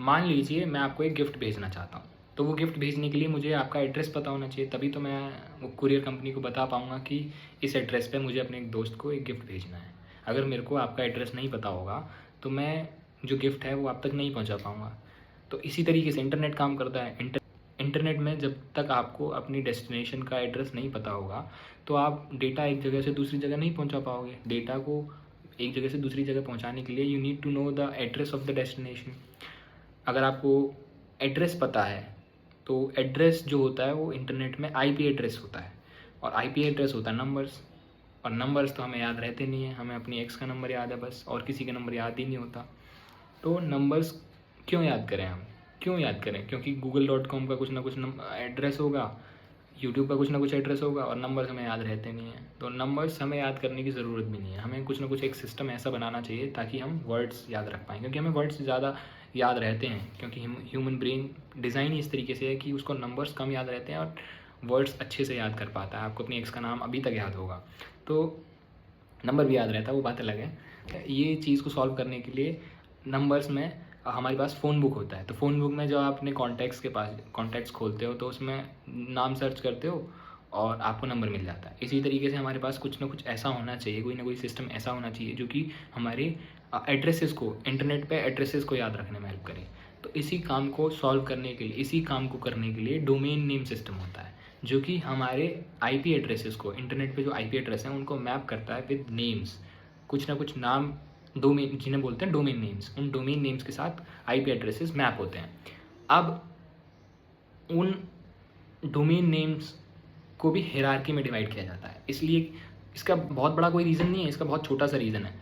मान लीजिए मैं आपको एक गिफ्ट भेजना चाहता हूँ, तो वो गिफ्ट भेजने के लिए मुझे आपका एड्रेस पता होना चाहिए, तभी तो मैं वो कुरियर कंपनी को बता पाऊँगा कि इस एड्रेस पे मुझे अपने एक दोस्त को एक गिफ्ट भेजना है। अगर मेरे को आपका एड्रेस नहीं पता होगा तो मैं जो गिफ्ट है वो आप तक नहीं पहुँचा पाऊँगा। तो इसी तरीके से इंटरनेट काम करता है। इंटरनेट में जब तक आपको अपनी डेस्टिनेशन का एड्रेस नहीं पता होगा तो आप डेटा एक जगह से दूसरी जगह नहीं पहुंचा पाओगे। डेटा को एक जगह से दूसरी जगह पहुंचाने के लिए you need to know the address of the destination. अगर आपको एड्रेस पता है तो एड्रेस जो होता है वो इंटरनेट में आईपी एड्रेस होता है, और आईपी एड्रेस होता है नंबर्स, और नंबर्स तो हमें याद रहते नहीं है। हमें अपनी एक्स का नंबर याद है बस, और किसी का नंबर याद ही नहीं होता। तो नंबर्स क्यों याद करें हम, क्यों याद करें? क्योंकि google.com का कुछ ना कुछ एड्रेस होगा, यूट्यूब का कुछ ना कुछ एड्रेस होगा, और नंबर्स हमें याद रहते नहीं हैं। तो नंबर्स हमें याद करने की ज़रूरत भी नहीं है। हमें कुछ ना कुछ एक सिस्टम ऐसा बनाना चाहिए ताकि हम वर्ड्स याद रख पाएँ, क्योंकि हमें वर्ड्स ज़्यादा याद रहते हैं, क्योंकि ह्यूमन ब्रेन डिज़ाइन ही इस तरीके से है कि उसको नंबर्स कम याद रहते हैं और वर्ड्स अच्छे से याद कर पाता है। आपको अपनी एक्स का नाम अभी तक याद होगा, तो नंबर भी याद रहता है, वो बात अलग है। ये चीज़ को सॉल्व करने के लिए नंबर्स में हमारे पास फ़ोन बुक होता है। तो फ़ोन बुक में जब आप अपने कॉन्टैक्ट्स खोलते हो तो उसमें नाम सर्च करते हो और आपको नंबर मिल जाता है। इसी तरीके से हमारे पास कुछ ना कुछ ऐसा होना चाहिए, कोई ना कोई सिस्टम ऐसा होना चाहिए जो कि हमारे एड्रेसेस को, इंटरनेट पे एड्रेसेस को याद रखने में हेल्प करे। तो इसी काम को सॉल्व करने के लिए, इसी काम को करने के लिए डोमेन नेम सिस्टम होता है, जो कि हमारे आईपी एड्रेसेस को, इंटरनेट पे जो आईपी एड्रेस हैं उनको मैप करता है विद नेम्स। कुछ ना कुछ नाम, डोमेन जिन्हें बोलते हैं डोमेन नेम्स, उन डोमेन नेम्स के साथ आईपी एड्रेसेस मैप होते हैं। अब उन डोमेन नेम्स को भी हायरार्की में डिवाइड किया जाता है। इसलिए इसका बहुत बड़ा कोई रीज़न नहीं है, इसका बहुत छोटा सा रीज़न है।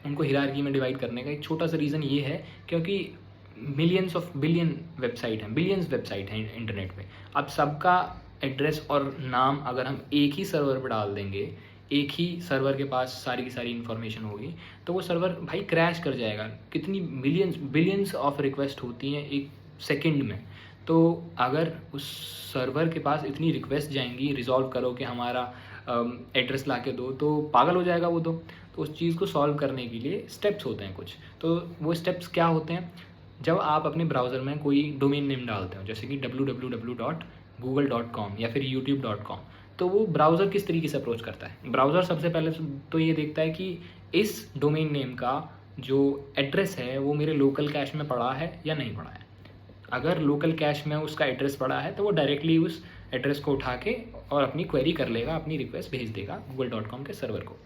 उनको हायरार्की में डिवाइड करने का एक छोटा सा रीज़न ये है क्योंकि मिलियंस ऑफ बिलियन वेबसाइट हैं, बिलियंस वेबसाइट हैं इंटरनेट पे। अब सबका एड्रेस और नाम अगर हम एक ही सर्वर पर डाल देंगे, एक ही सर्वर के पास सारी की सारी इन्फॉर्मेशन होगी, तो वो सर्वर भाई क्रैश कर जाएगा। कितनी मिलियंस बिलियंस ऑफ रिक्वेस्ट होती हैं एक सेकंड में। तो अगर उस सर्वर के पास इतनी रिक्वेस्ट जाएंगी, रिजॉल्व करो कि हमारा एड्रेस ला के दो, तो पागल हो जाएगा वो। तो उस चीज़ को सॉल्व करने के लिए स्टेप्स होते हैं कुछ। तो वो स्टेप्स क्या होते हैं? जब आप अपने ब्राउज़र में कोई डोमेन नेम डालते हो, जैसे कि www.google.com या फिर youtube.com, तो वो ब्राउज़र किस तरीके से अप्रोच करता है? ब्राउज़र सबसे पहले तो ये देखता है कि इस डोमेन नेम का जो एड्रेस है वो मेरे लोकल कैश में पड़ा है या नहीं पड़ा है। अगर लोकल कैश में उसका एड्रेस पड़ा है तो वो डायरेक्टली उस एड्रेस को उठा के और अपनी क्वेरी कर लेगा, अपनी रिक्वेस्ट भेज देगा google.com के सर्वर को।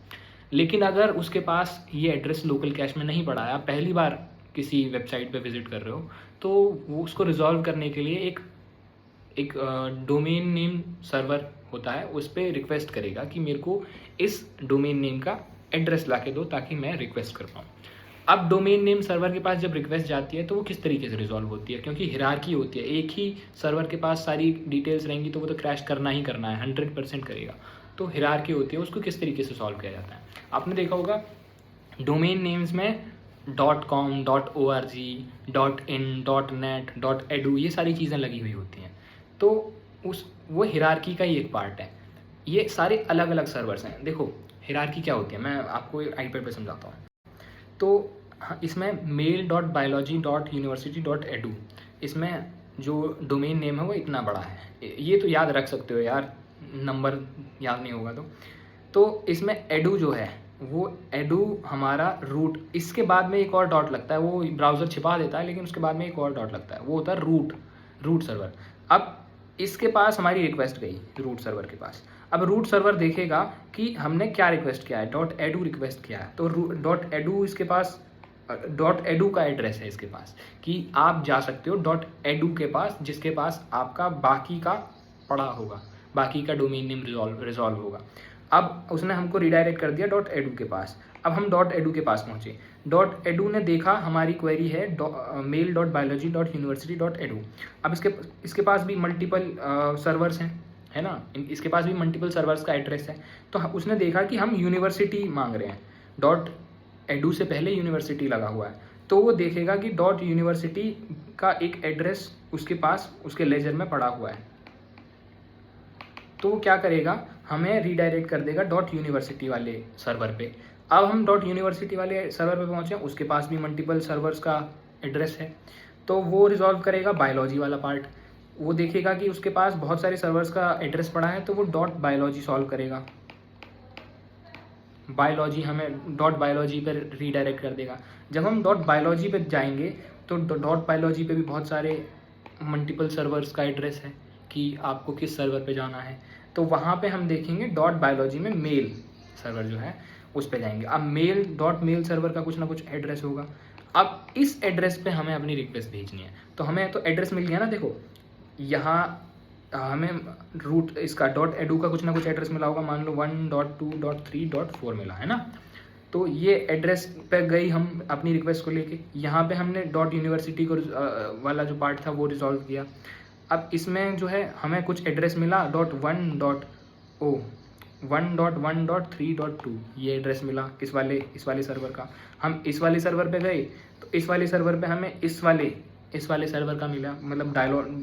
लेकिन अगर उसके पास ये एड्रेस लोकल कैश में नहीं पड़ा है, आप पहली बार किसी वेबसाइट पे विज़िट कर रहे हो, तो वो उसको रिजॉल्व करने के लिए एक डोमेन नेम सर्वर होता है, उस पर रिक्वेस्ट करेगा कि मेरे को इस डोमेन नेम का एड्रेस ला के दो ताकि मैं रिक्वेस्ट कर पाऊँ। अब डोमेन नेम सर्वर के पास जब रिक्वेस्ट जाती है तो वो किस तरीके से रिजॉल्व होती है? क्योंकि हिरार्की होती है, एक ही सर्वर के पास सारी डिटेल्स रहेंगी तो वो तो क्रैश करना ही करना है, 100% करेगा। तो हिरार्की होती है, उसको किस तरीके से सॉल्व किया जाता है? आपने देखा होगा डोमेन नेम्स में .com, .org, .in, .net, .edu ये सारी चीज़ें लगी हुई होती हैं। तो वो हिरार्की का ही एक पार्ट है। ये सारे अलग अलग सर्वर्स हैं। देखो हिरार्की क्या होती है, मैं आपको आईपैड पे समझाता हूँ। तो इसमें mail.biology.university.edu, इसमें जो डोमेन नेम है वो इतना बड़ा है। ये तो याद रख सकते हो यार, नंबर याद नहीं होगा तो इसमें edu जो है वो edu हमारा रूट, इसके बाद में एक और डॉट लगता है, वो ब्राउज़र छिपा देता है लेकिन उसके बाद में एक और डॉट लगता है, वो होता है रूट सर्वर। अब इसके पास हमारी रिक्वेस्ट गई रूट सर्वर के पास। अब रूट सर्वर देखेगा कि हमने क्या रिक्वेस्ट किया है, .edu रिक्वेस्ट किया है, तो .edu इसके पास .edu का एड्रेस है इसके पास कि आप जा सकते हो .edu के पास, जिसके पास आपका बाकी का पड़ा होगा, बाकी का डोमेन नेम रिजॉल्व होगा। अब उसने हमको रिडायरेक्ट कर दिया .edu के पास। अब हम .edu के पास पहुँचे, .edu ने देखा हमारी क्वेरी है mail.biology.university.edu। अब इसके पास भी मल्टीपल सर्वर्स हैं, है ना, इसके पास भी मल्टीपल सर्वर्स का एड्रेस है। तो उसने देखा कि हम यूनिवर्सिटी मांग रहे हैं, .edu से पहले यूनिवर्सिटी लगा हुआ है, तो वो देखेगा कि .university का एक एड्रेस उसके पास उसके लेजर में पड़ा हुआ है, तो वो क्या करेगा, हमें रीडायरेक्ट कर देगा .university वाले सर्वर पे। अब हम .university वाले सर्वर पे पहुँचे, उसके पास भी मल्टीपल सर्वर्स का एड्रेस है, तो वो रिजॉल्व करेगा बायोलॉजी वाला पार्ट। वो देखेगा कि उसके पास बहुत सारे सर्वर्स का एड्रेस पड़ा है, तो वो डॉट बायोलॉजी सॉल्व करेगा, बायोलॉजी हमें डॉट बायोलॉजी पर रीडायरेक्ट कर देगा। जब हम डॉट बायोलॉजी पे जाएंगे तो डॉट बायोलॉजी पे भी बहुत सारे मल्टीपल सर्वर्स का एड्रेस है कि आपको किस सर्वर पे जाना है, तो वहाँ पे हम देखेंगे डॉट बायोलॉजी में मेल सर्वर जो है उस पे जाएंगे। अब मेल डॉट मेल सर्वर का कुछ ना कुछ एड्रेस होगा। अब इस एड्रेस पे हमें अपनी रिक्वेस्ट भेजनी है, तो हमें तो एड्रेस मिल गया ना, देखो यहाँ हमें रूट इसका डॉट एडू का कुछ ना कुछ एड्रेस मिला होगा, मान लो 1.2.3.4 मिला है ना। तो ये एड्रेस पे गई हम अपनी रिक्वेस्ट को लेके, यहाँ पे हमने डॉट यूनिवर्सिटी को वाला जो पार्ट था वो रिजॉल्व किया। अब इसमें जो है हमें कुछ एड्रेस मिला .1.0 1.1.3.2 ये एड्रेस मिला इस वाले सर्वर का। हम इस वाले सर्वर पे गए तो इस वाले सर्वर पे हमें इस वाले सर्वर का मिला, मतलब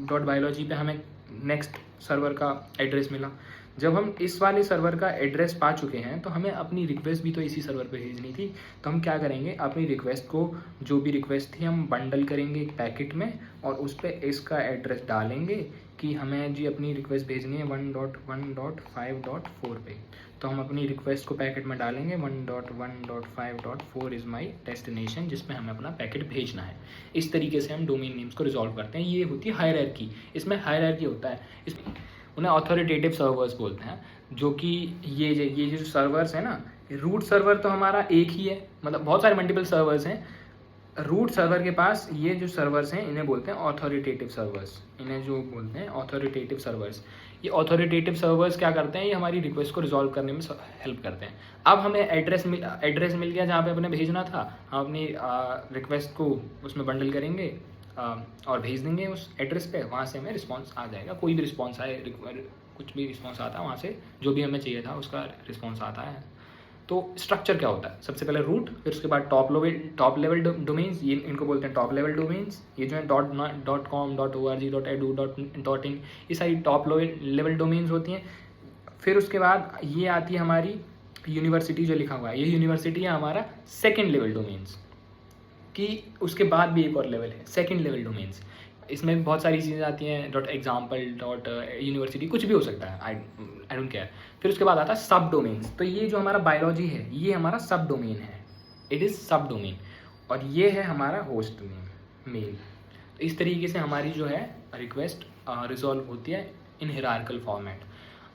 डॉट बायोलॉजी पे हमें नेक्स्ट सर्वर का एड्रेस मिला। जब हम इस वाले सर्वर का एड्रेस पा चुके हैं तो हमें अपनी रिक्वेस्ट भी तो इसी सर्वर पे भेजनी थी, तो हम क्या करेंगे, अपनी रिक्वेस्ट को जो भी रिक्वेस्ट थी हम बंडल करेंगे एक पैकेट में और उस पर इसका एड्रेस डालेंगे कि हमें जी अपनी रिक्वेस्ट भेजनी है 1.1.5.4 पे। तो हम अपनी रिक्वेस्ट को पैकेट में डालेंगे 1.1.5.4 इज़ माई डेस्टिनेशन, जिसमें हमें अपना पैकेट भेजना है। इस तरीके से हम डोमेन नेम्स को रिजॉल्व करते हैं। ये होती है हायरार्की। इसमें हायरार्की होता है, इसमें उन्हें ऑथोरिटेटिव सर्वर्स बोलते हैं, जो कि ये जो सर्वर्स है ना, रूट सर्वर तो हमारा एक ही है, मतलब बहुत सारे मल्टीपल सर्वर्स हैं। रूट सर्वर के पास ये जो सर्वर्स हैं इन्हें बोलते हैं ऑथोरिटेटिव सर्वर्स, इन्हें जो बोलते हैं ऑथोरिटेटिव सर्वर्स। ये ऑथोरिटेटिव सर्वर्स क्या करते हैं, ये हमारी रिक्वेस्ट को रिजॉल्व करने में हेल्प करते हैं। अब हमें एड्रेस मिल गया जहाँ पे अपने भेजना था, हम अपनी रिक्वेस्ट को उसमें बंडल करेंगे और भेज देंगे उस एड्रेस पे। वहाँ से हमें रिस्पांस आ जाएगा, कोई भी रिस्पांस आए, कुछ भी रिस्पांस आता है वहाँ से, जो भी हमें चाहिए था उसका रिस्पांस आता है। तो स्ट्रक्चर क्या होता है, सबसे पहले रूट, फिर उसके बाद टॉप लेवल डोमेन्स, ये इनको बोलते हैं टॉप लेवल डोमेन्स। ये जो है .com .org .edu .in ये सारी टॉप लेवल डोमेन्स होती हैं। फिर उसके बाद ये आती है हमारी यूनिवर्सिटी जो लिखा हुआ है, ये यूनिवर्सिटी है हमारा सेकेंड लेवल डोमेन्स कि उसके बाद भी एक और लेवल है सेकेंड लेवल डोमेन्स। इसमें बहुत सारी चीज़ें आती हैं, .example .यूनिवर्सिटी कुछ भी हो सकता है, आई डोंट केयर। फिर उसके बाद आता है सब डोमेन्स। तो ये जो हमारा बायोलॉजी है ये हमारा सब डोमेन है, इट इज़ सब डोमेन। और ये है हमारा होस्ट नेम मेल। तो इस तरीके से हमारी जो है रिक्वेस्ट रिजॉल्व होती है इन हिरार्कल फॉर्मेट।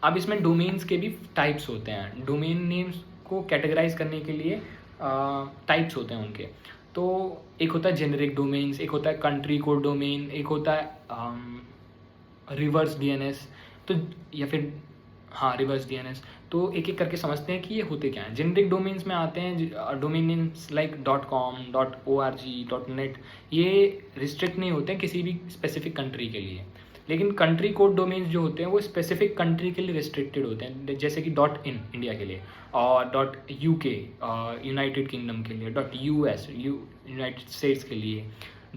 अब इसमें डोमेन्स के भी टाइप्स होते हैं, डोमेन नेम्स को कैटेगराइज करने के लिए टाइप्स होते हैं उनके। तो एक होता है जेनेरिक डोमेन्स, एक होता है कंट्री कोड डोमेन, एक होता है रिवर्स डीएनएस, तो या फिर हाँ रिवर्स डीएनएस। तो एक एक करके समझते हैं कि ये होते क्या हैं। जेनेरिक डोमेन्स में आते हैं domain names like .com .org .net, ये रिस्ट्रिक्ट नहीं होते हैं किसी भी स्पेसिफिक कंट्री के लिए। लेकिन कंट्री कोड डोमेन्स जो होते हैं वो स्पेसिफिक कंट्री के लिए रिस्ट्रिक्टेड होते हैं, जैसे कि .in इंडिया के लिए, और .uk यूनाइटेड किंगडम के लिए, .us यूनाइटेड स्टेट्स के लिए,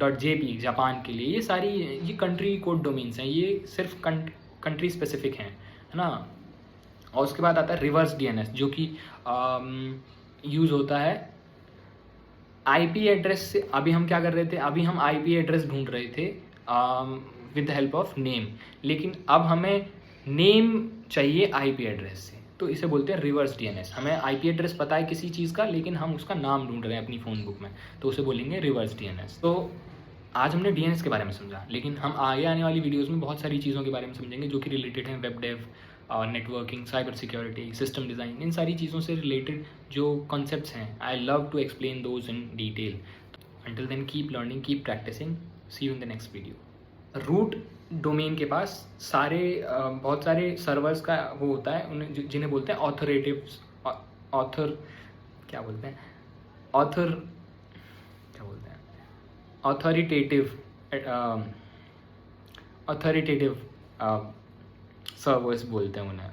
.jp जापान के लिए। ये सारी ये कंट्री कोड डोमेन्स हैं, ये सिर्फ कंट्री स्पेसिफिक हैं, है ना। और उसके बाद आता है रिवर्स डीएनएस, जो कि यूज़ होता है आईपी एड्रेस से। अभी हम क्या कर रहे थे, अभी हम आईपी एड्रेस ढूंढ रहे थे with the help of name, लेकिन अब हमें नेम चाहिए आईपी एड्रेस से, तो इसे बोलते हैं रिवर्स डीएनएस। हमें आईपी एड्रेस पता है किसी चीज़ का, लेकिन हम उसका नाम ढूंढ रहे हैं अपनी फ़ोन बुक में, तो उसे बोलेंगे रिवर्स डीएनएस। तो आज हमने डीएनएस के बारे में समझा, लेकिन हम आगे आने वाली वीडियोज़ में बहुत सारी चीज़ों के बारे में समझेंगे जो कि रिलेटेड हैं web dev, networking, cyber security, system design, इन सारी चीज़ों से रिलेटेड जो कॉन्सेप्ट्स हैं। I love to explain those in detail. Until then keep learning, keep practising, see you in the next video. Root domain के पास बहुत सारे सर्वर्स का वो होता है, उन्हें जिन्हें बोलते हैं ऑथोरिटेटिव सर्वर्स बोलते हैं उन्हें।